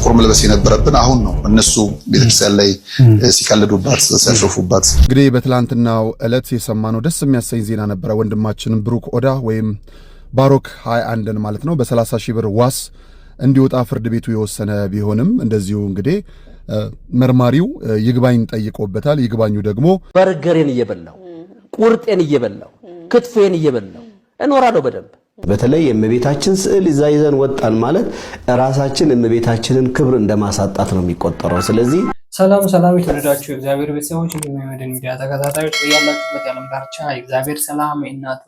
ጥቁር መልበስ የነበረብን አሁን ነው። እነሱ ቤተክርስቲያን ላይ ሲቀልዱባት ሲያሾፉባት። እንግዲህ በትላንትናው ዕለት የሰማነው ደስ የሚያሰኝ ዜና ነበረ። ወንድማችን ብሩክ ኦዳ ወይም ባሮክ 21ን ማለት ነው በ30 ሺህ ብር ዋስ እንዲወጣ ፍርድ ቤቱ የወሰነ ቢሆንም እንደዚሁ እንግዲህ መርማሪው ይግባኝ ጠይቆበታል። ይግባኙ ደግሞ በርገሬን እየበላው ቁርጤን እየበላው ክትፎን እየበላው እኖራለሁ በደንብ። በተለይ የእመቤታችን ስዕል ይዘን ወጣን ማለት ራሳችን እመቤታችንን ክብር እንደማሳጣት ነው የሚቆጠረው። ስለዚህ ሰላም የተወደዳችሁ እግዚአብሔር ቤተሰቦች የመድን ሚዲያ ተከታታዮች ያላችሁበት የዓለም ዳርቻ እግዚአብሔር ሰላም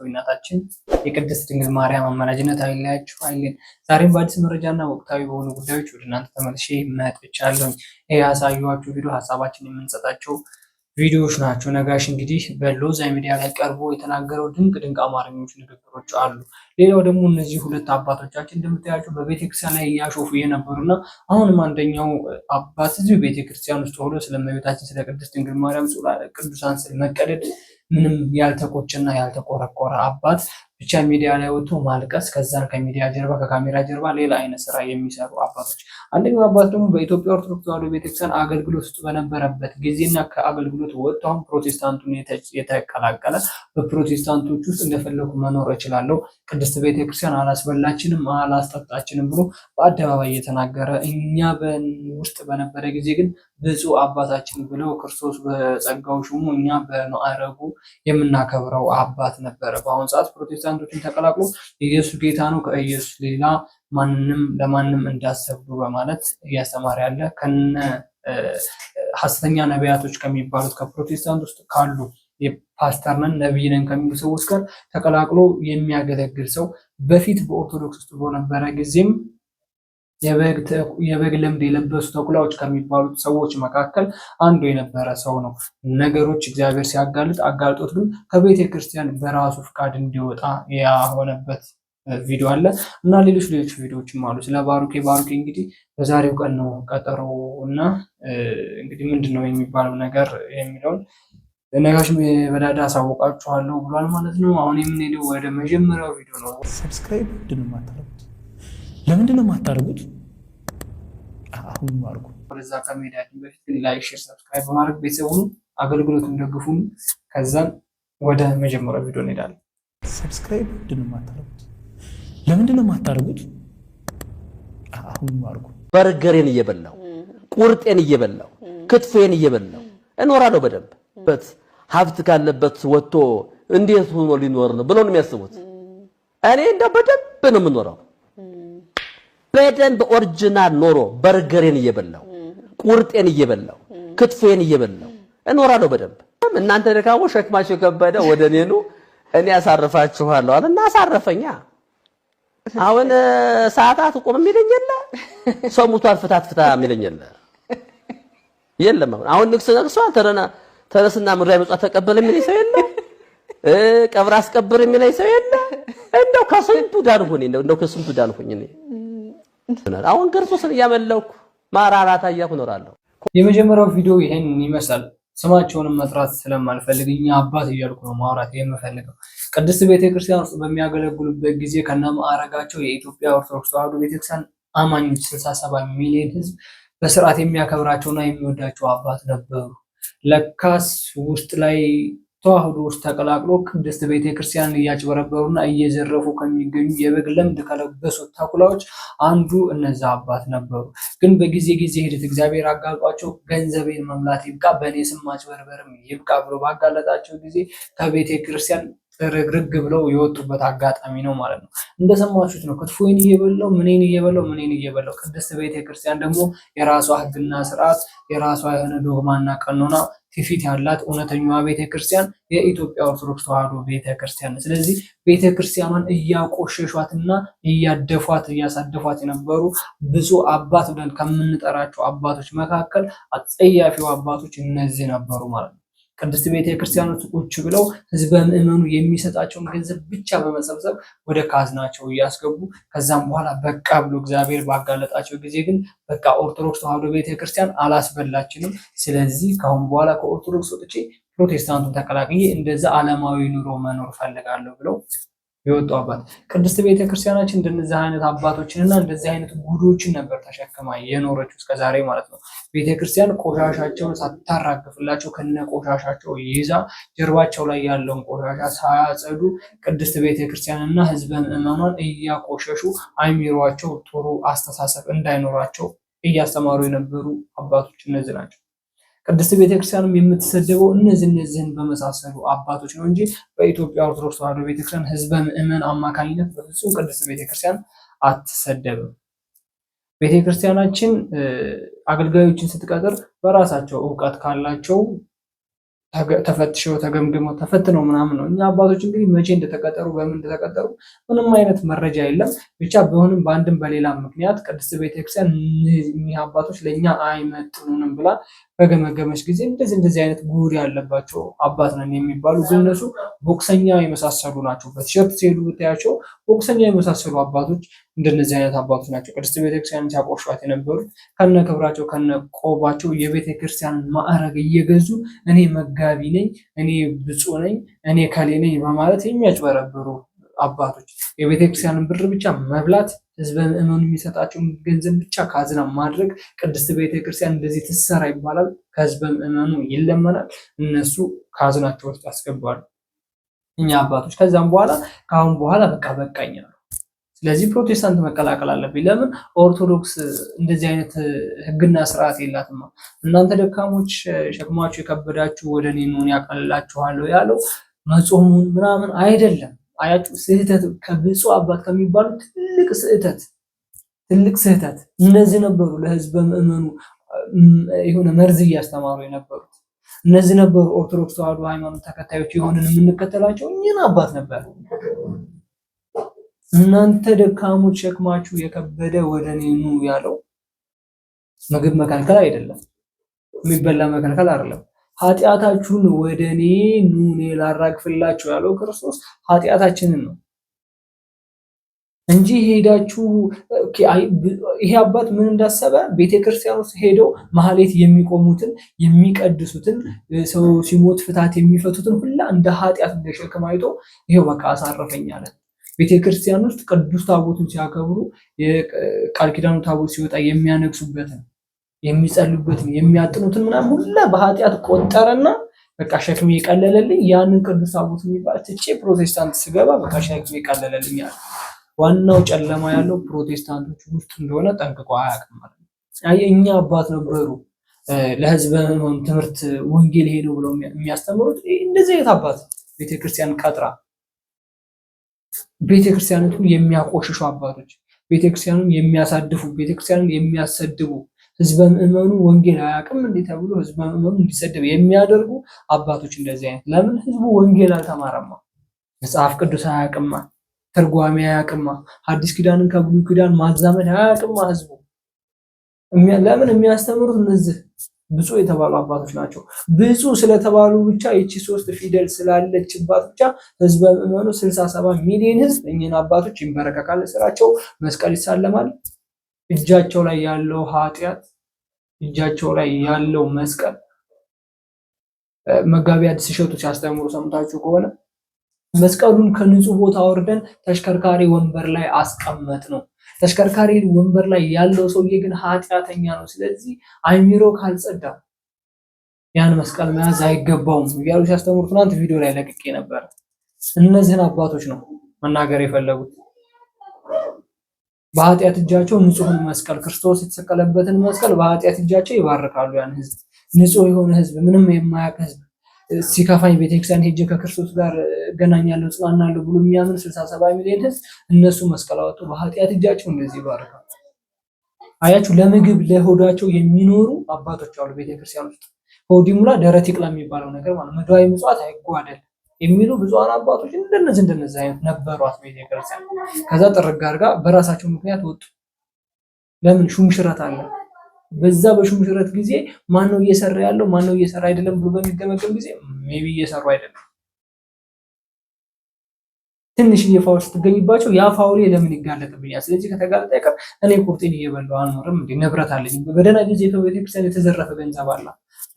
እናታችን የቅድስት ድንግል ማርያም አማላጅነት አይለያችሁ አይልን። ዛሬም በአዲስ መረጃና ወቅታዊ በሆኑ ጉዳዮች ወደ እናንተ ተመልሼ መጥቻለሁ። ይሄ ያሳየኋችሁ ቪዲዮ ሐሳባችን የምንሰጣቸው ቪዲዮዎች ናቸው። ነጋሽ እንግዲህ በሎዛ ሚዲያ ላይ ቀርቦ የተናገረው ድንቅ አማርኞች ንግግሮች አሉ። ሌላው ደግሞ እነዚህ ሁለት አባቶቻችን እንደምታያቸው በቤተክርስቲያን ላይ ያሾፉ የነበሩና አሁንም አንደኛው አባት እዚሁ ቤተክርስቲያን ውስጥ ሆኖ ስለእመቤታችን ስለ ቅድስት ድንግል ማርያም ቅዱሳን ስለ መቀደድ ምንም ያልተቆጨና ያልተቆረቆረ አባት ብቻ ሚዲያ ላይ ወጥቶ ማልቀስ፣ ከዛን ከሚዲያ ጀርባ ከካሜራ ጀርባ ሌላ አይነት ስራ የሚሰሩ አባቶች። አንደኛው አባት ደግሞ በኢትዮጵያ ኦርቶዶክስ ተዋሕዶ ቤተክርስቲያን አገልግሎት ውስጥ በነበረበት ጊዜና ከአገልግሎት ወጥቶ ፕሮቴስታንቱን የተቀላቀለ በፕሮቴስታንቶች ውስጥ እንደፈለኩ መኖር እችላለሁ፣ ቅድስት ቤተክርስቲያን አላስበላችንም አላስጠጣችንም ብሎ በአደባባይ የተናገረ እኛ ውስጥ በነበረ ጊዜ ግን ብፁዕ አባታችን ብለው ክርስቶስ በጸጋው ሹሙ እኛ በማዕረጉ የምናከብረው አባት ነበረ። በአሁኑ ሰዓት ፕሮቴስታንቶችን ተቀላቅሎ ኢየሱስ ጌታ ነው ከኢየሱስ ሌላ ማንንም ለማንም እንዳሰብዱ በማለት እያስተማረ ያለ ከነ ሐሰተኛ ነቢያቶች ከሚባሉት ከፕሮቴስታንት ውስጥ ካሉ የፓስተር ነን ነብይ ነን ከሚሉ ሰዎች ጋር ተቀላቅሎ የሚያገለግል ሰው በፊት በኦርቶዶክስ ውስጥ በነበረ ጊዜም የበግ ለምድ የለበሱ ተኩላዎች ከሚባሉት ሰዎች መካከል አንዱ የነበረ ሰው ነው። ነገሮች እግዚአብሔር ሲያጋልጥ አጋልጦት ግን ከቤተ ክርስቲያን በራሱ ፍቃድ እንዲወጣ ያሆነበት ቪዲዮ አለ እና ሌሎች ቪዲዮዎችም አሉ። ስለ ባሩኬ እንግዲህ በዛሬው ቀን ነው ቀጠሮ እና እንግዲህ ምንድነው የሚባለው ነገር የሚለውን ነጋሽ በዳዳ አሳውቃችኋለሁ ብሏል ማለት ነው። አሁን የምንሄደው ወደ መጀመሪያው ቪዲዮ ነው። ሰብስክራይብ ለምንድን ነው የማታደርጉት? አሁን አድርጉ። ወደዛ ከመሄዳችን በፊት ላይክ፣ ሼር፣ ሰብስክራይብ በማድረግ ቤተሰቡን አገልግሎቱን ደግፉን። ከዛን ወደ መጀመሪያው ቪዲዮ እንሄዳለን። ሰብስክራይብ ለምንድን ነው የማታደርጉት? አሁን አድርጉ። በርገሬን እየበላው ቁርጤን እየበላው ክትፎን እየበላው እኖራለሁ በደንብ። ሀብት ካለበት ወጥቶ እንዴት ሆኖ ሊኖር ነው ብለው ነው የሚያስቡት። እኔ እንደው በደንብ ነው የምኖረው በደንብ ኦሪጂናል ኖሮ በርገሬን እየበላው ቁርጤን እየበላው ክትፎን እየበላው እኖራለሁ በደንብ። እናንተ ደካሞ ሸክማችሁ ከበደ ወደ እኔ ኑ እኔ አሳርፋችኋለሁ አለና አሳረፈኛ። አሁን ሰዓታት ቆም የሚለኝ የለ፣ ሰው ሙቷል ፍታ የሚለኝ የለም። አሁን ንግስ ነግሷል ተረስና ምድራዊ መጽዋት ተቀበለ የሚለኝ ሰው የለ፣ ቀብር አስቀብር የሚለኝ ሰው የለ። እንደው ከስንቱ ዳንኩኝ እንደው ከስንቱ ዳንኩኝ እኔ አሁን ክርስቶስን እያመለኩ ማራራታ እያልኩ እኖራለሁ። የመጀመሪያው ቪዲዮ ይሄን ይመስላል። ስማቸውንም መጥራት ስለማልፈልግ እኛ አባት እያልኩ ነው ማውራት የምፈልገው። ቅድስት ቤተክርስቲያን ውስጥ በሚያገለግሉበት ጊዜ ከነማዕረጋቸው የኢትዮጵያ ኦርቶዶክስ ተዋሕዶ ቤተክርስቲያን አማኞች 67 ሚሊዮን ሕዝብ በስርዓት የሚያከብራቸውና የሚወዳቸው አባት ነበሩ። ለካስ ውስጥ ላይ ተዋሕዶ ውስጥ ተቀላቅሎ ቅድስት ቤተክርስቲያንን እያጭበረበሩና እየዘረፉ ከሚገኙ የበግ ለምድ ከለበሱ ተኩላዎች አንዱ እነዛ አባት ነበሩ። ግን በጊዜ ሂደት እግዚአብሔር አጋልጧቸው ገንዘቤን መምላት ይብቃ፣ በእኔ ስም ማጭበርበርም ይብቃ ብሎ ባጋለጣቸው ጊዜ ከቤተክርስቲያን ጥርግርግ ብለው የወጡበት አጋጣሚ ነው ማለት ነው። እንደሰማችሁት ነው። ክትፎን እየበላው ምንን እየበላው ቅድስት ቤተክርስቲያን ደግሞ የራሷ ሕግና ስርዓት የራሷ የሆነ ዶግማና ቀኖና ትውፊት ያላት እውነተኛዋ ቤተክርስቲያን የኢትዮጵያ ኦርቶዶክስ ተዋሕዶ ቤተክርስቲያን። ስለዚህ ቤተክርስቲያኗን እያቆሸሿትና እያደፏት እያሳደፏት የነበሩ ብዙ አባት ብለን ከምንጠራቸው አባቶች መካከል አጸያፊው አባቶች እነዚህ ነበሩ ማለት ነው። ቅድስት ቤተክርስቲያን ውስጥ ቁጭ ብለው ህዝበ ምእመኑ የሚሰጣቸውን ገንዘብ ብቻ በመሰብሰብ ወደ ካዝናቸው እያስገቡ ከዛም በኋላ በቃ ብሎ እግዚአብሔር ባጋለጣቸው ጊዜ ግን በቃ ኦርቶዶክስ ተዋሕዶ ቤተክርስቲያን አላስበላችንም፣ ስለዚህ ካሁን በኋላ ከኦርቶዶክስ ወጥቼ ፕሮቴስታንቱን ተቀላቅዬ እንደዛ ዓለማዊ ኑሮ መኖር ፈልጋለሁ ብለው የወጡ አባት። ቅድስት ቤተክርስቲያናችን እንደነዚህ አይነት አባቶችንና እንደዚህ አይነት ጉዶችን ነበር ተሸክማ የኖረችው እስከዛሬ ማለት ነው። ቤተክርስቲያን ቆሻሻቸውን ሳታራግፍላቸው ከነ ቆሻሻቸው ይዛ ጀርባቸው ላይ ያለውን ቆሻሻ ሳያጸዱ ቅድስት ቤተክርስቲያንና ህዝበ ምዕመናን እያቆሸሹ አይሚሯቸው ጥሩ አስተሳሰብ እንዳይኖራቸው እያስተማሩ የነበሩ አባቶች እነዚህ ናቸው። ቅድስት ቤተክርስቲያንም የምትሰደበው እነዚህን በመሳሰሉ አባቶች ነው እንጂ በኢትዮጵያ ኦርቶዶክስ ተዋሕዶ ቤተክርስቲያን ህዝበ ምዕመን አማካኝነት በፍጹም ቅድስት ቤተክርስቲያን አትሰደብም። ቤተክርስቲያናችን አገልጋዮችን ስትቀጥር በራሳቸው እውቀት ካላቸው ተፈትሸው ተገምግመው ተፈትነው ምናምን ነው። እኛ አባቶች እንግዲህ መቼ እንደተቀጠሩ በምን እንደተቀጠሩ ምንም አይነት መረጃ የለም። ብቻ ቢሆንም በአንድም በሌላ ምክንያት ቅድስት ቤተክርስቲያን እኒህ አባቶች ለእኛ አይመጥኑንም ብላ በገመገመች ጊዜ እንደዚህ አይነት ጉድ ያለባቸው አባት ነን የሚባሉ ግን እነሱ ቦክሰኛ የመሳሰሉ ናቸው። በቲሸርት ሲሄዱ ብታያቸው ቦክሰኛ የመሳሰሉ አባቶች እንደነዚህ አይነት አባቶች ናቸው። ቅድስት ቤተክርስቲያን ሲያቆሿት የነበሩት ከነ ክብራቸው ከነ ቆባቸው የቤተክርስቲያንን ማዕረግ እየገዙ እኔ መጋቢ ነኝ፣ እኔ ብፁዕ ነኝ፣ እኔ ከሌ ነኝ በማለት የሚያጭበረብሩ አባቶች የቤተክርስቲያንን ብር ብቻ መብላት፣ ህዝበ ምዕመኑ የሚሰጣቸውን ገንዘብ ብቻ ካዝና ማድረግ። ቅድስት ቤተክርስቲያን እንደዚህ ትሰራ ይባላል፣ ከህዝበ ምዕመኑ ይለመናል፣ እነሱ ካዝናቸው ውስጥ ያስገባሉ እኛ አባቶች። ከዛም በኋላ ከአሁን በኋላ በቃኝ ነው። ስለዚህ ፕሮቴስታንት መቀላቀል አለብኝ። ለምን ኦርቶዶክስ እንደዚህ አይነት ህግና ስርዓት የላትማ። እናንተ ደካሞች ሸክማችሁ የከበዳችሁ ወደ እኔ ኑ ያቀልላችኋለሁ ያለው መጾሙን ምናምን አይደለም። አያችሁ ስህተት ከብፁዕ አባት ከሚባሉ ትልቅ ስህተት እነዚህ ነበሩ። ለህዝበ ምዕመኑ የሆነ መርዝ እያስተማሩ የነበሩት እነዚህ ነበሩ። ኦርቶዶክስ ተዋሕዶ ሃይማኖት ተከታዮች የሆንን የምንከተላቸው እኚህን አባት ነበር። እናንተ ደካሞች ሸክማችሁ የከበደ ወደ እኔ ኑ ያለው ምግብ መከልከል አይደለም፣ የሚበላ መከልከል አይደለም። ኃጢአታችሁን ወደ እኔ ኑ እኔ ላራግፍላችሁ ያለው ክርስቶስ ኃጢአታችንን ነው እንጂ ሄዳችሁ ይሄ አባት ምን እንዳሰበ ቤተክርስቲያን ውስጥ ሄደው ማህሌት የሚቆሙትን የሚቀድሱትን ሰው ሲሞት ፍታት የሚፈቱትን ሁላ እንደ ኃጢአት እንደ ሸክም አይቶ ይሄው በቃ አሳረፈኝ አለ። ቤተክርስቲያን ውስጥ ቅዱስ ታቦቱን ሲያከብሩ የቃል ኪዳኑ ታቦት ሲወጣ የሚያነግሱበትን የሚጸልዩበትን የሚያጥኑትን ምናምን ሁላ በኃጢአት ቆጠረና በቃ ሸክሜ የቀለለልኝ ያንን ቅዱስ ታቦት የሚባል ትቼ ፕሮቴስታንት ስገባ በቃ ሸክሜ የቀለለልኝ አለ። ዋናው ጨለማ ያለው ፕሮቴስታንቶች ውስጥ እንደሆነ ጠንቅቆ አያውቅም ማለት ነው። እኛ አባት ነበሩ ለህዝበ ትምህርት ወንጌል ሄደው ብለው የሚያስተምሩት እንደዚህ አይነት አባት ቤተክርስቲያን ቀጥራ ቤተክርስቲያኑን የሚያቆሽሹ አባቶች፣ ቤተክርስቲያኑን የሚያሳድፉ፣ ቤተክርስቲያኑን የሚያሰድቡ፣ ህዝበ ምዕመኑ ወንጌል አያውቅም እንዴ ተብሎ ህዝበ ምዕመኑ እንዲሰደብ የሚያደርጉ አባቶች እንደዚህ አይነት። ለምን ህዝቡ ወንጌል አልተማረማ፣ መጽሐፍ ቅዱስ አያውቅማ፣ ትርጓሜ አያውቅማ፣ ሐዲስ ኪዳንን ከብሉይ ኪዳን ማዛመድ አያውቅማ ህዝቡ። ለምን የሚያስተምሩት እነዚህ ብፁዕ የተባሉ አባቶች ናቸው። ብፁዕ ስለተባሉ ብቻ ይቺ 3 ፊደል ስላለችባት ብቻ ህዝበ ምዕመኑ 67 ሚሊዮን ህዝብ እኚህን አባቶች ይንበረከካል፣ ስራቸው መስቀል ይሳለማል። እጃቸው ላይ ያለው ኃጢአት፣ እጃቸው ላይ ያለው መስቀል መጋቢ አዲስ እሸቱ ሲያስተምሩ ሰምታችሁ ከሆነ መስቀሉን ከንጹህ ቦታ አውርደን ተሽከርካሪ ወንበር ላይ አስቀመጥ ነው። ተሽከርካሪ ወንበር ላይ ያለው ሰውዬ ግን ኃጢአተኛ ነው። ስለዚህ አይሚሮ ካልጸዳ ያን መስቀል መያዝ አይገባውም እያሉ ሲያስተምሩ ትናንት ቪዲዮ ላይ ለቅቄ ነበር። እነዚህን አባቶች ነው መናገር የፈለጉት። በኃጢአት እጃቸው ንጹህን መስቀል ክርስቶስ የተሰቀለበትን መስቀል በኃጢአት እጃቸው ይባርካሉ። ያን ህዝብ ንጹህ የሆነ ህዝብ፣ ምንም የማያውቅ ህዝብ ሲከፋኝ ቤተክርስቲያን ሄጄ ከክርስቶስ ጋር እገናኛለሁ ጽናናለሁ ብሎ የሚያምን 67 ሚሊዮን ህዝብ እነሱ መስቀል አወጡ፣ በኃጢአት እጃቸው እንደዚህ ይባርካሉ። አያችሁ፣ ለምግብ ለሆዳቸው የሚኖሩ አባቶች አሉ ቤተክርስቲያን ውስጥ። ሆድ ይሙላ ደረት ይቅላ የሚባለው ነገር ማለት ምድራዊ ምጽዋት አይጓደል የሚሉ ብዙሃን አባቶች እንደነዚህ አይነት ነበሯት ቤተክርስቲያን። ከዛ ጥርግ አድርጋ በራሳቸው ምክንያት ወጡ። ለምን? ሹምሽረት አለ። በዛ በሹምሽረት ጊዜ ማን ነው እየሰራ ያለው ማን ነው እየሰራ አይደለም ብሎ በሚገመገም ጊዜ ሜቢ እየሰሩ አይደለም ትንሽ የፋውል ስትገኝባቸው ያ ፋውል ለምን ይጋለጥብኛል? ስለዚህ ከተጋለጠ አይቀር እኔ ቁርጤን እየበላሁ አልኖርም እንዴ? ንብረት አለኝ። በደህና ጊዜ ከቤተክርስቲያን የተዘረፈ ገንዘብ አለ።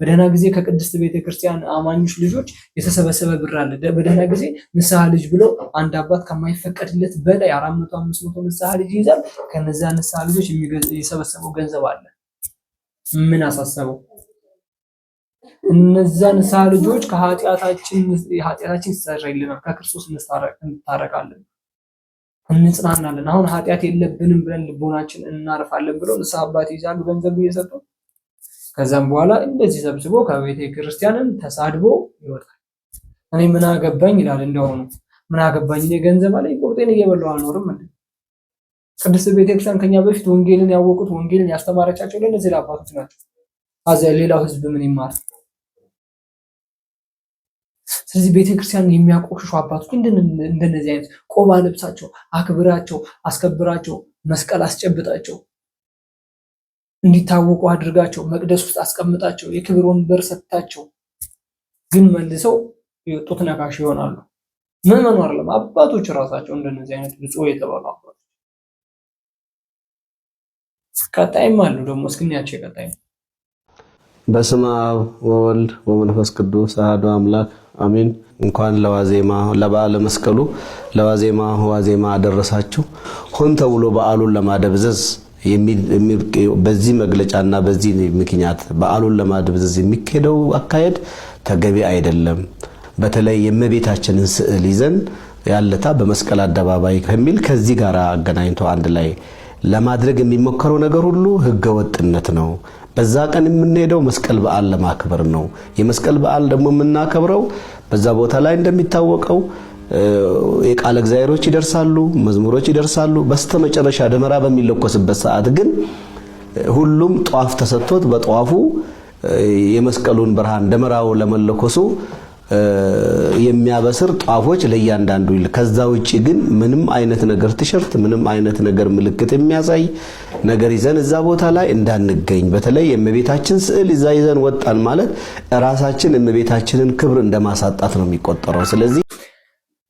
በደህና ጊዜ ከቅድስት ቤተክርስቲያን አማኞች ልጆች የተሰበሰበ ብር አለ። በደህና ጊዜ ንስሐ ልጅ ብሎ አንድ አባት ከማይፈቀድለት በላይ 400 500 ንስሐ ልጅ ይይዛል። ከነዛ ንስሐ ልጆች የሰበሰበው ገንዘብ አለ። ምን አሳሰበው? እነዛ ንስሐ ልጆች ከኃጢአታችን ይሰረይልናል፣ ከክርስቶስ እንታረቃለን፣ እንጽናናለን። አሁን ኃጢአት የለብንም ብለን ልቦናችን እናርፋለን ብለው ንስሐ አባት ይዛሉ ገንዘብ እየሰጡ። ከዛም በኋላ እንደዚህ ሰብስቦ ከቤተ ክርስቲያንን ተሳድቦ ይወጣል። እኔ ምን አገባኝ ይላል። እንደሆነ ምን አገባኝ እኔ ገንዘብ አለኝ ቁርጤን እየበላሁ አልኖርም እንዴ? ቅድስት ቤተክርስቲያን ከኛ በፊት ወንጌልን ያወቁት ወንጌልን ያስተማረቻቸው ለነዚህ አባቶች ናቸው። አዘ ሌላው ህዝብ ምን ይማር? ስለዚህ ቤተክርስቲያን የሚያቆሽሹ አባቶች እንደነዚህ አይነት ቆባ ልብሳቸው አክብራቸው አስከብራቸው መስቀል አስጨብጣቸው እንዲታወቁ አድርጋቸው መቅደስ ውስጥ አስቀምጣቸው የክብር ወንበር ሰጥታቸው ግን መልሰው የጡት ነካሽ ይሆናሉ። ምን መኖር አይደለም አባቶች ራሳቸው እንደነዚህ አይነት ብፁዕ የተባሉ አባቶች። ቀጣይም አሉ ደግሞ እስኪኛቸው ቀጣይ በስመ አብ ወወልድ ወመንፈስ ቅዱስ አሐዱ አምላክ አሜን። እንኳን ለዋዜማ ለበዓለ መስቀሉ ለዋዜማ ዋዜማ አደረሳችሁ። ሆን ተብሎ በዓሉን ለማደብዘዝ በዚህ መግለጫና በዚህ ምክንያት በዓሉን ለማደብዘዝ የሚካሄደው አካሄድ ተገቢ አይደለም። በተለይ የእመቤታችንን ስዕል ይዘን ያለታ በመስቀል አደባባይ ከሚል ከዚህ ጋር አገናኝቶ አንድ ላይ ለማድረግ የሚሞከረው ነገር ሁሉ ህገወጥነት ነው። በዛ ቀን የምንሄደው መስቀል በዓል ለማክበር ነው። የመስቀል በዓል ደግሞ የምናከብረው በዛ ቦታ ላይ እንደሚታወቀው የቃለ እግዚአብሔሮች ይደርሳሉ፣ መዝሙሮች ይደርሳሉ። በስተመጨረሻ ደመራ በሚለኮስበት ሰዓት ግን ሁሉም ጧፍ ተሰጥቶት በጧፉ የመስቀሉን ብርሃን ደመራው ለመለኮሱ የሚያበስር ጧፎች ለእያንዳንዱ ይል። ከዛ ውጪ ግን ምንም አይነት ነገር ቲሸርት ምንም አይነት ነገር ምልክት የሚያሳይ ነገር ይዘን እዛ ቦታ ላይ እንዳንገኝ። በተለይ የእመቤታችን ስዕል ይዘን ወጣን ማለት ራሳችን የእመቤታችንን ክብር እንደማሳጣት ነው የሚቆጠረው። ስለዚህ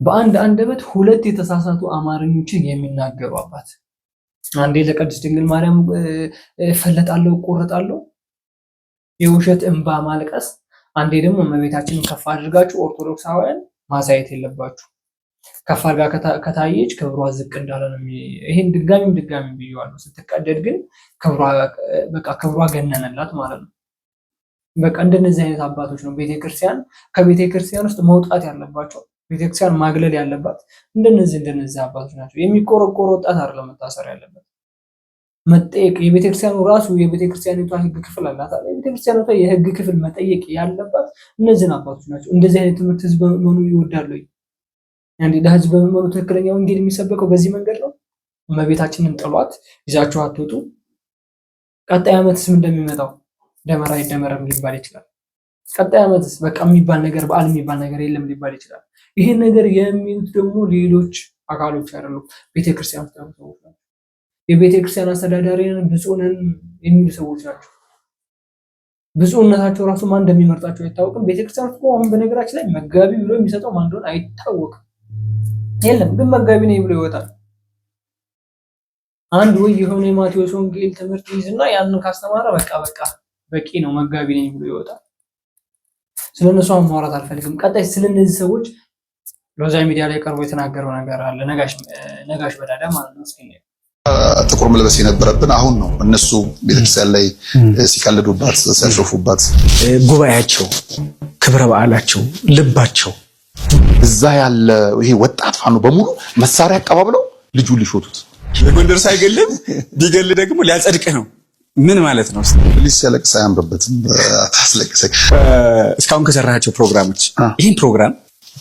በአንድ አንደበት ሁለት የተሳሳቱ አማርኞችን የሚናገሩ አባት አንዴ ለቅድስት ድንግል ማርያም ፈለጣለሁ ቆረጣለሁ የውሸት እንባ ማልቀስ፣ አንዴ ደግሞ እመቤታችንን ከፍ አድርጋችሁ ኦርቶዶክሳውያን ማሳየት የለባችሁ። ከፍ አድርጋ ከታየች ክብሯ ዝቅ እንዳለ ነው። ይሄን ድጋሚም ብየዋለሁ። ስትቀደድ ግን ክብሯ ገነነላት ማለት ነው። በቃ እንደነዚህ አይነት አባቶች ነው ቤተክርስቲያን ከቤተክርስቲያን ውስጥ መውጣት ያለባቸው። ቤተክርስቲያን ማግለል ያለባት እንደነዚህ አባቶች ናቸው። የሚቆረቆር ወጣት አይደለም መታሰር ያለበት መጠየቅ። የቤተክርስቲያኑ ራሱ የቤተክርስቲያኒቷ ህግ ክፍል አላት። የቤተክርስቲያኒቷ የህግ ክፍል መጠየቅ ያለባት እነዚህን አባቶች ናቸው። እንደዚህ አይነት ትምህርት ህዝብ በመኑ ይወዳሉ። አንዴ ለህዝብ በመኑ ትክክለኛ ወንጌል የሚሰበከው በዚህ መንገድ ነው። እመቤታችንን ጥሏት ይዛችሁ አትወጡ። ቀጣይ ዓመትስ እንደሚመጣው ደመራ ይደመረም ሊባል ይችላል። ቀጣይ ዓመትስ በቃ የሚባል ነገር በዓል የሚባል ነገር የለም ሊባል ይችላል። ይሄን ነገር የሚሉት ደግሞ ሌሎች አካሎች አይደሉም፣ ቤተክርስቲያን ውስጥ ያሉ ሰዎች ናቸው። የቤተክርስቲያን አስተዳዳሪን ብፁዕ ነን የሚሉ ሰዎች ናቸው። ብፁዕነታቸው ራሱ ማን እንደሚመርጣቸው አይታወቅም። ቤተክርስቲያን ውስጥ አሁን በነገራችን ላይ መጋቢ ብሎ የሚሰጠው ማን እንደሆነ አይታወቅም። የለም ግን መጋቢ ነኝ ብሎ ይወጣል። አንድ ወይ የሆነ የማቴዎስ ወንጌል ትምህርት ይዝና ያንን ካስተማረ በቃ በቂ ነው መጋቢ ነኝ ብሎ ይወጣል። ስለነሱ ማውራት አልፈልግም። ቀጣይ ስለነዚህ ሰዎች ሎዛ ሚዲያ ላይ ቀርቦ የተናገረው ነገር አለ። ነጋሽ በዳዳ ማለት ነው። እስኪ ጥቁር መልበስ የነበረብን አሁን ነው። እነሱ ቤተክርስቲያን ላይ ሲቀልዱባት ሲያሾፉባት፣ ጉባኤያቸው፣ ክብረ በዓላቸው፣ ልባቸው እዛ ያለ ይሄ ወጣት ፋኖ በሙሉ መሳሪያ አቀባብለው ልጁን ሊሾቱት። በጎንደር ሳይገልም ቢገል ደግሞ ሊያጸድቅ ነው። ምን ማለት ነው? ፖሊስ ያለቅስ አያምርበትም። ታስለቅሰኝ እስካሁን ከሰራቸው ፕሮግራሞች ይህን ፕሮግራም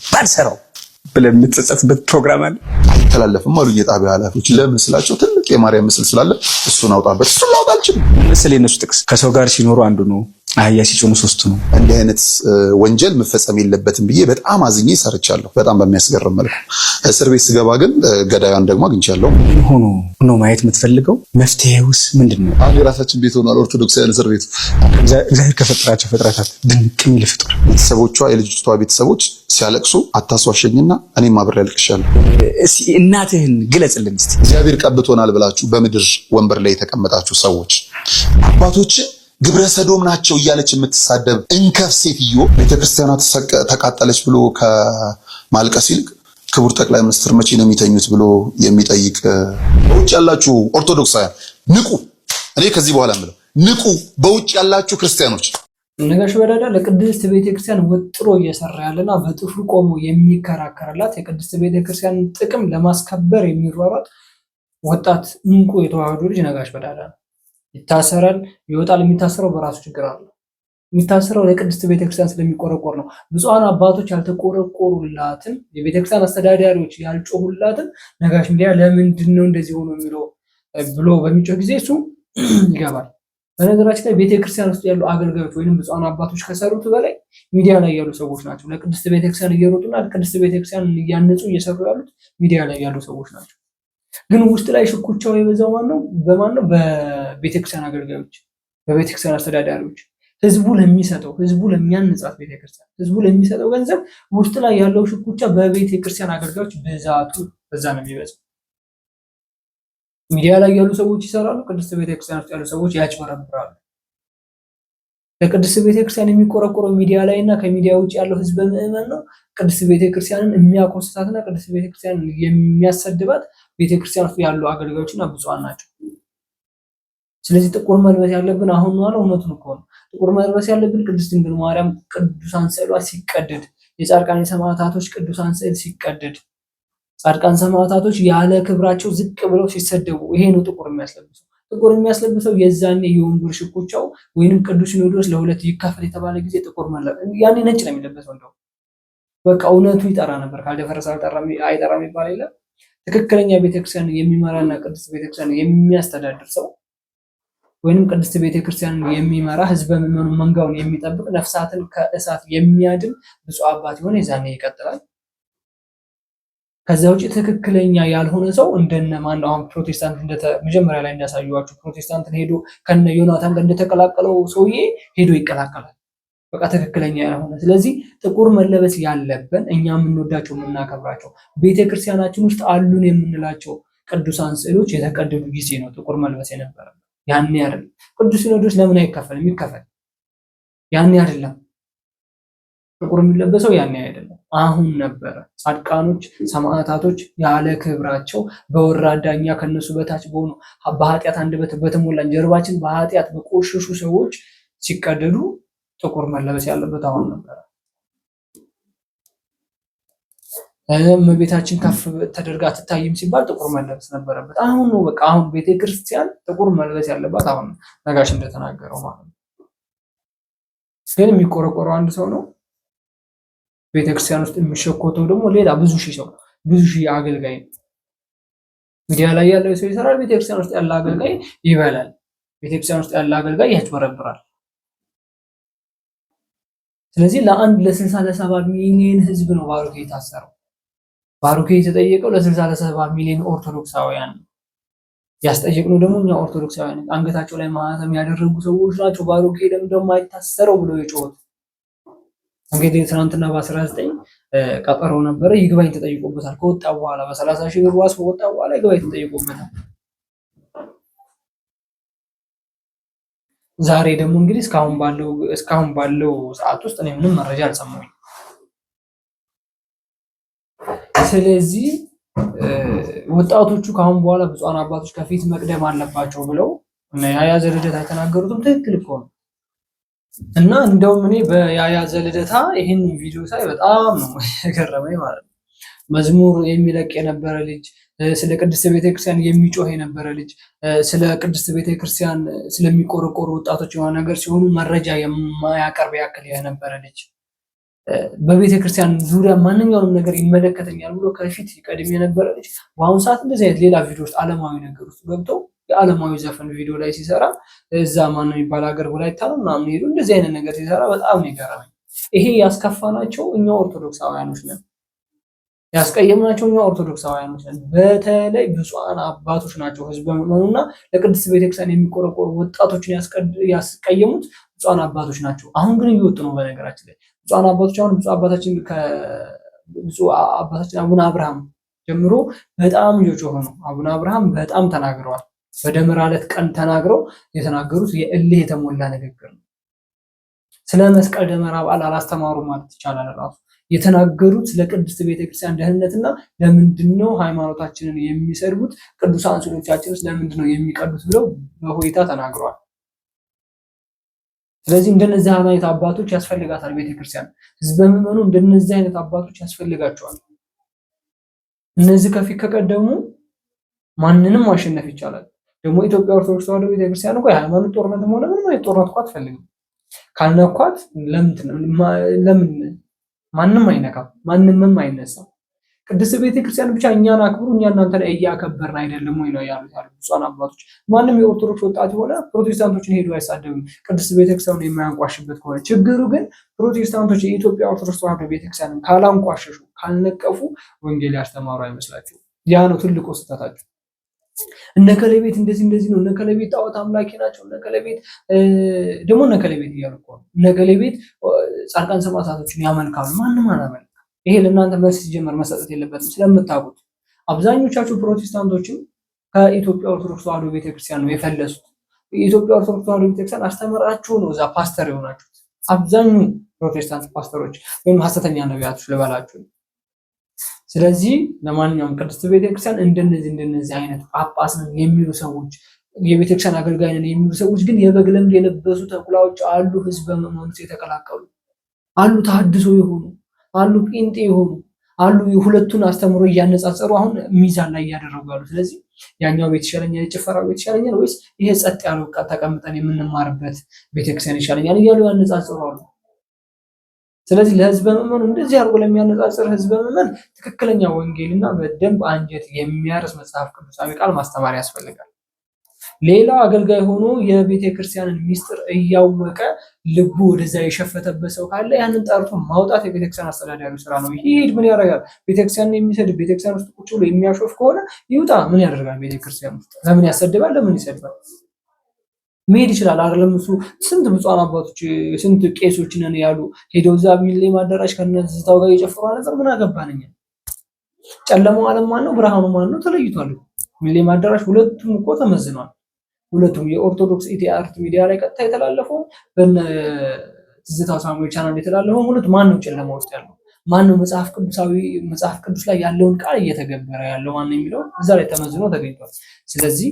ባልሰራው ብለህ የምትጸጸትበት ፕሮግራም አለ? አይተላለፍም አሉ የጣቢያ ኃላፊዎች። ለምን ስላቸው ትልቅ የማርያም ምስል ስላለ እሱን አውጣበት። እሱን ላውጣ አልችልም። ምስል የነሱ ጥቅስ ከሰው ጋር ሲኖሩ አንዱ ነው፣ አህያ ሲጮሙ ሶስቱ ነው። እንዲህ አይነት ወንጀል መፈጸም የለበትም ብዬ በጣም አዝኜ ሰርቻለሁ፣ በጣም በሚያስገርም መልኩ። እስር ቤት ስገባ ግን ገዳዩን ደግሞ አግኝቻለሁ። ምን ሆኖ ነው ማየት የምትፈልገው? መፍትሄውስ ምንድነው? አሁን የራሳችን ቤት ሆኗል ኦርቶዶክሳውያን እስር ቤቱ። እግዚአብሔር ከፈጠራቸው ፍጥረታት ድንቅ የሚል ፍጡር። ቤተሰቦቿ የልጅቷ ቤተሰቦች ሲያለቅሱ አታስዋሸኝና እኔም አብሬ ያልቅሻለሁ። እስኪ እናትህን ግለጽልን እስቲ። እግዚአብሔር ቀብቶናል ብላችሁ በምድር ወንበር ላይ የተቀመጣችሁ ሰዎች አባቶች ግብረ ሰዶም ናቸው እያለች የምትሳደብ እንከፍ ሴትዮ ቤተክርስቲያኗ ተቃጠለች ብሎ ከማልቀስ ይልቅ ክቡር ጠቅላይ ሚኒስትር መቼ ነው የሚተኙት ብሎ የሚጠይቅ በውጭ ያላችሁ ኦርቶዶክሳውያን ንቁ። እኔ ከዚህ በኋላ የምለው ንቁ። በውጭ ያላችሁ ክርስቲያኖች ነጋሽ በዳዳ ለቅድስት ቤተክርስቲያን ወጥሮ እየሰራ ያለና በጥፍሩ ቆሞ የሚከራከርላት የቅድስት ቤተክርስቲያን ጥቅም ለማስከበር የሚሯሯጥ ወጣት እንቁ የተዋህዶ ልጅ ነጋሽ በዳዳ ነው። ይታሰራል፣ ይወጣል። የሚታሰረው በራሱ ችግር አለ። የሚታሰረው ለቅድስት ቤተክርስቲያን ስለሚቆረቆር ነው። ብፁዓን አባቶች ያልተቆረቆሩላትን፣ የቤተክርስቲያን አስተዳዳሪዎች ያልጮሁላትን ነጋሽ ሚዲያ ለምንድን ነው እንደዚህ ሆኖ የሚለው ብሎ በሚጮህ ጊዜ እሱ ይገባል። በነገራችን ላይ ቤተክርስቲያን ውስጥ ያሉ አገልጋዮች ወይንም ብፁዓን አባቶች ከሰሩት በላይ ሚዲያ ላይ ያሉ ሰዎች ናቸው። ለቅድስት ቤተክርስቲያን እየሮጡና ለቅድስት ቤተክርስቲያን እያነጹ እየሰሩ ያሉት ሚዲያ ላይ ያሉ ሰዎች ናቸው። ግን ውስጥ ላይ ሽኩቻው የበዛው በማን ነው? በቤተክርስቲያን አገልጋዮች፣ በቤተክርስቲያን አስተዳዳሪዎች፣ ህዝቡ ለሚሰጠው፣ ህዝቡ ለሚያንጻት ቤተክርስቲያን፣ ህዝቡ ለሚሰጠው ገንዘብ ውስጥ ላይ ያለው ሽኩቻ በቤተክርስቲያን አገልጋዮች ብዛቱ በዛ ነው የሚበዛው። ሚዲያ ላይ ያሉ ሰዎች ይሰራሉ፣ ቅድስት ቤተክርስቲያን ውስጥ ያሉ ሰዎች ያጭበረብራሉ። ለቅድስት ቤተክርስቲያን የሚቆረቆረው ሚዲያ ላይ እና ከሚዲያ ውጭ ያለው ህዝበ ምዕመን ነው። ቅድስት ቤተክርስቲያንን የሚያኮስታትና ቅድስት ቤተክርስቲያንን የሚያሰድባት ቤተክርስቲያን ውስጥ ያሉ አገልጋዮችና ብፁዓን ናቸው። ስለዚህ ጥቁር መልበስ ያለብን አሁን ነው አለ። እውነቱን እኮ ነው። ጥቁር መልበስ ያለብን ቅድስት ድንግል ማርያም ቅዱሳን ስዕሏ ሲቀደድ፣ የጻድቃን የሰማዕታቶች ቅዱሳን ስዕል ሲቀደድ፣ ጻድቃን ሰማዕታቶች ያለ ክብራቸው ዝቅ ብለው ሲሰደቡ፣ ይሄ ነው ጥቁር የሚያስለብሰው። ጥቁር የሚያስለብሰው የዛኔ የወንበር ሽኩቻው ወይንም ቅዱስ ሲኖዶስ ለሁለት ይካፈል የተባለ ጊዜ ጥቁር መልበስ፣ ያኔ ነጭ ነው የሚለበሰው። እንደው በቃ እውነቱ ይጠራ ነበር። ካልደፈረሰ አይጠራም ይባል የለም። ትክክለኛ ቤተክርስቲያን የሚመራና ቅድስት ቤተክርስቲያን የሚያስተዳድር ሰው ወይንም ቅድስት ቤተክርስቲያን የሚመራ ህዝበ ምዕመኑ መንጋውን የሚጠብቅ ነፍሳትን ከእሳት የሚያድን ብፁዕ አባት የሆነ የዛኔ ይቀጥላል። ከዛ ውጪ ትክክለኛ ያልሆነ ሰው እንደነ ማነው አሁን ፕሮቴስታንት መጀመሪያ ላይ እንዳሳዩዋችሁ ፕሮቴስታንትን ሄዶ ከነ ዮናታን ጋር እንደተቀላቀለው ሰውዬ ሄዶ ይቀላቀላል። በቃ ትክክለኛ ያልሆነ። ስለዚህ ጥቁር መለበስ ያለብን እኛ የምንወዳቸው የምናከብራቸው ቤተክርስቲያናችን ውስጥ አሉን የምንላቸው ቅዱሳን ስዕሎች የተቀደዱ ጊዜ ነው ጥቁር መልበስ የነበረው። ያኔ አይደለም። ቅዱስ ሲኖዶስ ለምን አይከፈልም? ይከፈል። ያኔ አይደለም ጥቁር የሚለበሰው፣ ያኔ አይደለም አሁን ነበረ። ጻድቃኖች ሰማዕታቶች ያለ ክብራቸው በወራዳኛ ከነሱ በታች በሆኑ በኃጢአት አንደበት በተሞላን ጀርባችን በኃጢአት በቆሸሹ ሰዎች ሲቀደዱ ጥቁር መለበስ ያለበት አሁን ነበረ። እመቤታችን ከፍ ተደርጋ ትታይም ሲባል ጥቁር መለበስ ነበረበት። አሁን ነው በቃ አሁን ቤተክርስቲያን ጥቁር መልበስ ያለባት አሁን ነጋሽ እንደተናገረው ማለት ነው። ግን የሚቆረቆረው አንድ ሰው ነው። ቤተክርስቲያን ውስጥ የሚሸኮተው ደግሞ ሌላ ብዙ ሺህ ሰው፣ ብዙ ሺህ አገልጋይ። ሚዲያ ላይ ያለው ሰው ይሰራል፣ ቤተክርስቲያን ውስጥ ያለ አገልጋይ ይበላል። ቤተክርስቲያን ውስጥ ያለ አገልጋይ ያጭበረብራል። ስለዚህ ለ60 ለ70 ሚሊዮን ህዝብ ነው ባሮኬ የታሰረው። ባሮኬ የተጠየቀው ለ60 ሚሊዮን ኦርቶዶክሳውያን ነው። ያስጠየቅነው ደግሞ እኛ ኦርቶዶክሳውያን አንገታቸው ላይ ማህተም ያደረጉ ሰዎች ናቸው። ባሮኬ ለምን ደግሞ አይታሰረው ብለው የጮሁት። እንግዲህ ትናንትና በ19 ቀጠሮ ነበረ፣ ይግባኝ ተጠይቆበታል። ከወጣ በኋላ በ30 ሺህ ብር ዋስ ከወጣ በኋላ ይግባኝ ተጠይቆበታል። ዛሬ ደግሞ እንግዲህ እስካሁን ባለው ሰዓት ውስጥ እኔ ምንም መረጃ አልሰማሁኝ። ስለዚህ ወጣቶቹ ከአሁን በኋላ ብፁዓን አባቶች ከፊት መቅደም አለባቸው ብለው ያያ ዘልደታ የተናገሩትም ትክክል እኮ ነው። እና እንደውም እኔ በያያ ዘልደታ ይህን ቪዲዮ ሳይ በጣም ነው የገረመኝ ማለት ነው። መዝሙር የሚለቅ የነበረ ልጅ፣ ስለ ቅድስት ቤተክርስቲያን የሚጮህ የነበረ ልጅ፣ ስለ ቅድስት ቤተክርስቲያን ስለሚቆረቆሩ ወጣቶች የሆነ ነገር ሲሆኑ መረጃ የማያቀርብ ያክል የነበረ ልጅ፣ በቤተክርስቲያን ዙሪያ ማንኛውንም ነገር ይመለከተኛል ብሎ ከፊት ይቀድም የነበረ ልጅ በአሁኑ ሰዓት እንደዚህ አይነት ሌላ ቪዲዮ ውስጥ ዓለማዊ ነገር ውስጥ ገብተው የዓለማዊ ዘፈን ቪዲዮ ላይ ሲሰራ እዛ ማን ነው የሚባል ሀገር ወላይታ ነው ምናምን ሄዱ እንደዚህ አይነት ነገር ሲሰራ በጣም ነው የገረመኝ። ይሄ ያስከፋናቸው እኛ ኦርቶዶክሳውያኖች ነን። ያስቀየምናቸው እኛ ኦርቶዶክሳውያኖች ነን። በተለይ ብፁዓን አባቶች ናቸው ህዝበ ምዕመኑና ለቅድስት ቤተክርስቲያን የሚቆረቆሩ ወጣቶችን ያስቀየሙት ብፁዓን አባቶች ናቸው። አሁን ግን እየወጡ ነው። በነገራችን ላይ ብፁዓን አባቶች አሁን ብፁዕ አባታችን አቡነ አብርሃም ጀምሮ በጣም እየጮሁ ነው። አቡነ አብርሃም በጣም ተናግረዋል። በደመራ ዕለት ቀን ተናግረው የተናገሩት የእልህ የተሞላ ንግግር ነው። ስለ መስቀል ደመራ በዓል አላስተማሩ ማለት ይቻላል። ራሱ የተናገሩት ለቅድስት ቤተክርስቲያን ደህንነትና ለምንድነው ሃይማኖታችንን የሚሰድቡት ቅዱሳን ስዕሎቻችንስ ለምንድነው የሚቀዱት ብለው በሆይታ ተናግረዋል። ስለዚህ እንደነዚህ አይነት አባቶች ያስፈልጋታል ቤተክርስቲያን። ህዝበ ምዕመኑ እንደነዚህ አይነት አባቶች ያስፈልጋቸዋል። እነዚህ ከፊት ከቀደሙ ማንንም ማሸነፍ ይቻላል። ደግሞ ኢትዮጵያ ኦርቶዶክስ ተዋሕዶ ቤተክርስቲያን እኮ የሃይማኖት ጦርነትም ሆነ ምንም አይነት ጦርነት እኮ አትፈልግም። ካልነኳት ለምን ማንም አይነካም፣ ማንምም አይነሳም። ቅድስት ቤተክርስቲያን ብቻ እኛን አክብሩ፣ እኛ እናንተ ላይ እያከበርን አይደለም ወይ ነው ያሉት ብፁዓን አባቶች። ማንም የኦርቶዶክስ ወጣት የሆነ ፕሮቴስታንቶችን ሄዶ አይሳደብም ቅድስት ቤተክርስቲያንን የማያንቋሽበት ከሆነ። ችግሩ ግን ፕሮቴስታንቶች የኢትዮጵያ ኦርቶዶክስ ተዋሕዶ ቤተክርስቲያንን ካላንቋሸሹ፣ ካልነቀፉ ወንጌል ያስተማሩ አይመስላችሁም? ያ ነው ትልቁ ስህተታቸው። እነከለቤት እንደዚህ ነው፣ እነከለቤት ጣዖት አምላኪ ናቸው፣ እነከለቤት ደግሞ እነከለቤት እያሉ እኮ ነው። እነከለቤት ጻድቃን ሰማዕታቶችን ያመልካሉ። ማንም አላመልክም። ይሄ ለእናንተ መልስ ሲጀመር መሰጠት የለበትም ስለምታውቁት። አብዛኞቻችሁ ፕሮቴስታንቶችም ከኢትዮጵያ ኦርቶዶክስ ተዋሕዶ ቤተክርስቲያን ነው የፈለሱት። የኢትዮጵያ ኦርቶዶክስ ተዋሕዶ ቤተክርስቲያን አስተምራችሁ ነው እዛ ፓስተር የሆናችሁት። አብዛኙ ፕሮቴስታንት ፓስተሮች ወይም ሐሰተኛ ነቢያቶች ልበላችሁ። ስለዚህ ለማንኛውም ቅድስት ቤተክርስቲያን እንደነዚህ አይነት ጳጳስ ነን የሚሉ ሰዎች፣ የቤተክርስቲያን አገልጋይ ነን የሚሉ ሰዎች ግን የበግ ለምድ የለበሱ ተኩላዎች አሉ። ህዝበ ምዕመኑ የተቀላቀሉ አሉ፣ ተሐድሶ የሆኑ አሉ፣ ጴንጤ የሆኑ አሉ። ሁለቱን አስተምሮ እያነጻጸሩ አሁን ሚዛን ላይ እያደረጉ ያሉ። ስለዚህ ያኛው ቤት ይሻለኛል፣ የጭፈራው ቤት ይሻለኛል ወይስ ይሄ ጸጥ ያለው ተቀምጠን የምንማርበት ቤተክርስቲያን ይሻለኛል እያሉ ያነጻጽሩ አሉ። ስለዚህ ለህዝበ ምዕመኑ እንደዚህ አድርጎ ለሚያነጻጽር ህዝበ ምዕመን ትክክለኛ ወንጌልና በደንብ አንጀት የሚያርስ መጽሐፍ ቅዱሳዊ ቃል ማስተማር ያስፈልጋል። ሌላው አገልጋይ ሆኖ የቤተክርስቲያንን ሚስጥር እያወቀ ልቡ ወደዛ የሸፈተበት ሰው ካለ ያንን ጠርቶ ማውጣት የቤተክርስቲያን አስተዳዳሪው ስራ ነው። ይሄድ ምን ያደርጋል? ቤተክርስቲያንን የሚሰድብ ቤተክርስቲያን ውስጥ ቁጭ ብሎ የሚያሾፍ ከሆነ ይውጣ። ምን ያደርጋል? ቤተክርስቲያን ውስጥ ለምን ያሰድባል? ለምን ይሰድባል? መሄድ ይችላል አይደለም? እሱ ስንት ብፁዓን አባቶች ስንት ቄሶች ነን ያሉ ሄደው እዛ ሚሊኒየም አዳራሽ ከነዝታው ጋር እየጨፈሩ ነበር። ምን አገባንኛ? ጨለማው ዓለም ማን ነው? ብርሃኑ ማን ነው? ተለይቷል። ሚሊኒየም አዳራሽ ሁለቱም እኮ ተመዝኗል። ሁለቱም የኦርቶዶክስ ኢቲአርት ሚዲያ ላይ ቀጥታ የተላለፈው በነ ትዝታው ሳሙኤል ቻናል የተላለፈው ሁለት ማን ነው? ጨለማ ውስጥ ያለው ማን ነው? መጽሐፍ ቅዱስ ላይ ያለውን ቃል እየተገበረ ያለው ማን ነው የሚለው እዛ ላይ ተመዝኖ ተገኝቷል። ስለዚህ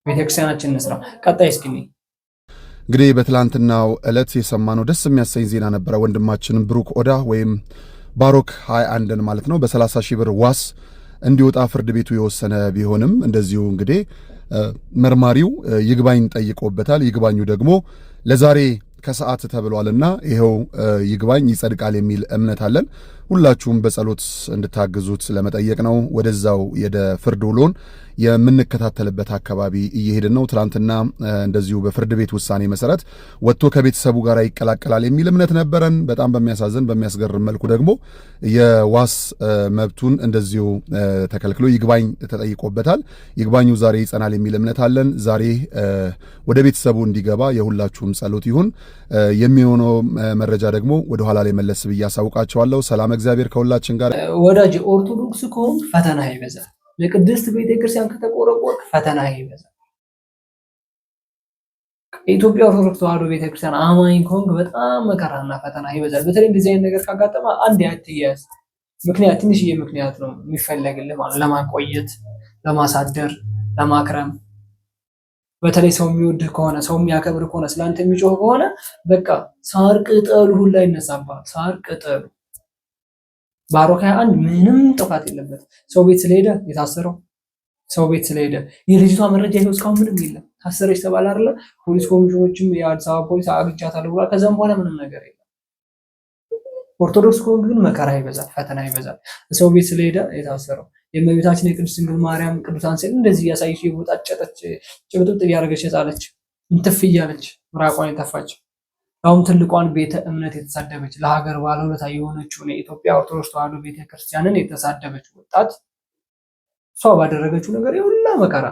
ቤተክርስቲያናችን እንስራ። ቀጣይ እስኪ እንግዲህ በትላንትናው ዕለት የሰማነው ደስ የሚያሰኝ ዜና ነበረ። ወንድማችን ብሩክ ኦዳ ወይም ባሮክ 21ን ማለት ነው በ30 ሺህ ብር ዋስ እንዲወጣ ፍርድ ቤቱ የወሰነ ቢሆንም እንደዚሁ እንግዲህ መርማሪው ይግባኝ ጠይቆበታል። ይግባኙ ደግሞ ለዛሬ ከሰዓት ተብሏልና ይሄው ይግባኝ ይጸድቃል የሚል እምነት አለን። ሁላችሁም በጸሎት እንድታግዙት ለመጠየቅ ነው። ወደዛው የፍርድ ውሎን የምንከታተልበት አካባቢ እየሄድን ነው። ትናንትና እንደዚሁ በፍርድ ቤት ውሳኔ መሰረት ወጥቶ ከቤተሰቡ ጋር ይቀላቀላል የሚል እምነት ነበረን። በጣም በሚያሳዝን በሚያስገርም መልኩ ደግሞ የዋስ መብቱን እንደዚሁ ተከልክሎ ይግባኝ ተጠይቆበታል። ይግባኙ ዛሬ ይጸናል የሚል እምነት አለን። ዛሬ ወደ ቤተሰቡ እንዲገባ የሁላችሁም ጸሎት ይሁን። የሚሆነው መረጃ ደግሞ ወደ ኋላ ላይ መለስ ብዬ አሳውቃቸዋለሁ። ሰላም እግዚአብሔር ከሁላችን ጋር። ወዳጅ ኦርቶዶክስ ከሆን ፈተና ይበዛል። ለቅድስት ቤተክርስቲያን ከተቆረቆርክ ፈተና ይበዛል። የኢትዮጵያ ኦርቶዶክስ ተዋሕዶ ቤተክርስቲያን አማኝ ከሆንክ በጣም መከራና ፈተና ይበዛል። በተለይ እንደዚህ አይነት ነገር ካጋጠመ አንድ ያትያዝ ምክንያት ትንሽዬ ምክንያት ነው የሚፈለግልህ ማለት ለማቆየት፣ ለማሳደር፣ ለማክረም። በተለይ ሰው የሚወድህ ከሆነ ሰው የሚያከብር ከሆነ ስላንተ የሚጮህ ከሆነ በቃ ሳር ቅጠሉ ሁላ ይነሳባል። ሳር ቅጠሉ ባሮክ 21 ምንም ጥፋት የለበት። ሰው ቤት ስለሄደ የታሰረው ሰው ቤት ስለሄደ የልጅቷ መረጃ ይኸው እስካሁን ምንም የለም። ታሰረች ተባለ አይደለ? ፖሊስ ኮሚሽኖችም የአዲስ አበባ ፖሊስ አግኝቻታለሁ ብሏል። ከዛም በኋላ ምንም ነገር የለም። ኦርቶዶክስ ከሆነ ግን መከራ ይበዛል፣ ፈተና ይበዛል። ሰው ቤት ስለሄደ የታሰረው የእመቤታችን የቅድስት ድንግል ማርያም ቅዱሳን ስዕል እንደዚህ እያሳየች የቦጣጨጠች ጭብጥብጥ እያደረገች የጻለች እንትፍ እያለች ምራቋን የተፋች አሁን ትልቋን ቤተ እምነት የተሳደበች ለሀገር ባለውለታ የሆነችውን የኢትዮጵያ ኦርቶዶክስ ተዋሕዶ ቤተክርስቲያንን የተሳደበች ወጣት እሷ ባደረገችው ነገር የሁላ መከራ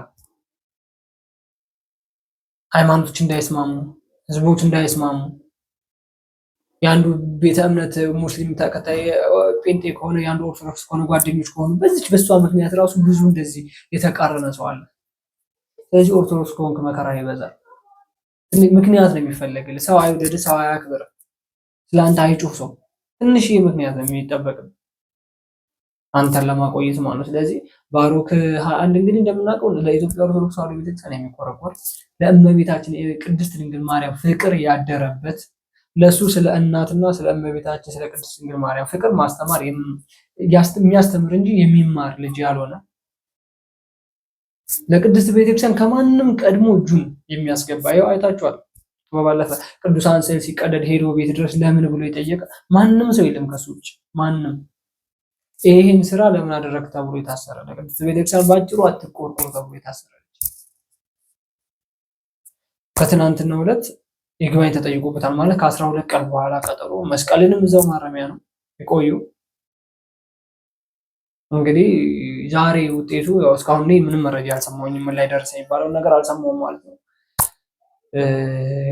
ሃይማኖቶች እንዳይስማሙ፣ ህዝቦች እንዳይስማሙ፣ የአንዱ ቤተ እምነት ሙስሊም ተከታይ ጴንጤ ከሆነ የአንዱ ኦርቶዶክስ ከሆነ ጓደኞች ከሆኑ በሷ ምክንያት ራሱ ብዙ እንደዚህ የተቃረነ ሰው አለ። ስለዚህ ኦርቶዶክስ ከሆንክ መከራ ይበዛል። ምክንያት ነው የሚፈለግልህ። ሰው አይውደድ፣ ሰው አያክብር፣ ስለአንተ አይጩህ። ሰው ትንሽዬ ምክንያት ነው የሚጠበቅብህ አንተን ለማቆየት ማለት ነው። ስለዚህ ባሮክ 21 እንግዲህ እንደምናውቀው ለኢትዮጵያ ኦርቶዶክስ ተዋሕዶ ቤተክርስቲያን የሚቆረቆር ለእመቤታችን የቅድስት ድንግል ማርያም ፍቅር ያደረበት ለሱ ስለ እናትና ስለ እመቤታችን ስለ ቅድስት ድንግል ማርያም ፍቅር ማስተማር የሚያስተምር እንጂ የሚማር ልጅ ያልሆነ ለቅድስት ቤተክርስቲያን ከማንም ቀድሞ እጁን የሚያስገባ ይኸው አይታችኋል። በባለፈ ቅዱሳን ስዕል ሲቀደድ ሄዶ ቤት ድረስ ለምን ብሎ የጠየቀ ማንም ሰው የለም ከሱ ውጭ ማንም። ይሄን ስራ ለምን አደረግ ተብሎ የታሰረ ለቅድስት ቤተክርስቲያን ባጭሩ አትቆርቆር ተብሎ የታሰረ ከትናንትናው ዕለት ይግባኝ ተጠይቆበታል። ማለት ከ12 ቀን በኋላ ቀጠሮ መስቀልንም እዛው ማረሚያ ነው የቆዩ። እንግዲህ ዛሬ ውጤቱ ያው እስካሁን ላይ ምንም መረጃ አልሰማሁኝም። ምን ላይ ደረሰ የሚባለው ነገር አልሰማሁም ማለት ነው።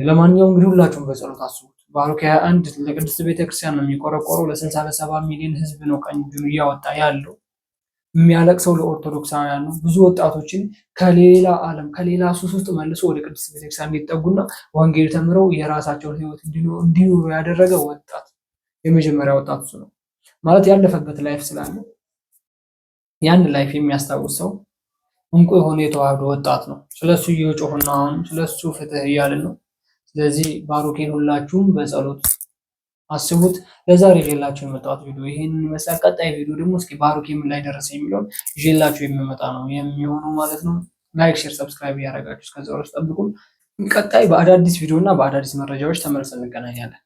ለማንኛውም እንግዲህ ሁላችሁም በጸሎት አስቡት። ባሮክ 21 ለቅድስት ቤተክርስቲያን ነው የሚቆረቆረው። ለ67 ሚሊዮን ህዝብ ነው ቀኝ እጁን እያወጣ ያለው። የሚያለቅሰው ለኦርቶዶክሳውያን ነው። ብዙ ወጣቶችን ከሌላ ዓለም ከሌላ ሱስ ውስጥ መልሶ ወደ ቅድስት ቤተክርስቲያን እንዲጠጉና ወንጌል ተምረው የራሳቸውን ህይወት እንዲኖሩ ያደረገ ወጣት የመጀመሪያ ወጣት እሱ ነው ማለት ያለፈበት ላይፍ ስላለ ያን ላይፍ የሚያስታውስ ሰው እንቁ የሆነ የተዋህዶ ወጣት ነው። ስለሱ እየጮህና አሁን ስለሱ ፍትህ እያልን ነው። ስለዚህ ባሮኬን ሁላችሁም በጸሎት አስቡት። ለዛሬ ይዤላችሁ የመጣሁት ቪዲዮ ይሄንን ይመስላል። ቀጣይ ቪዲዮ ደግሞ እስኪ ባሮኬ ምን ላይ ደረሰ የሚለውን ይዤላችሁ የሚመጣ ነው የሚሆነው ማለት ነው። ላይክ፣ ሼር፣ ሰብስክራይብ ያደረጋችሁ እስከዛው ድረስ ጠብቁን። ቀጣይ በአዳዲስ ቪዲዮ እና በአዳዲስ መረጃዎች ተመልሰን እንገናኛለን።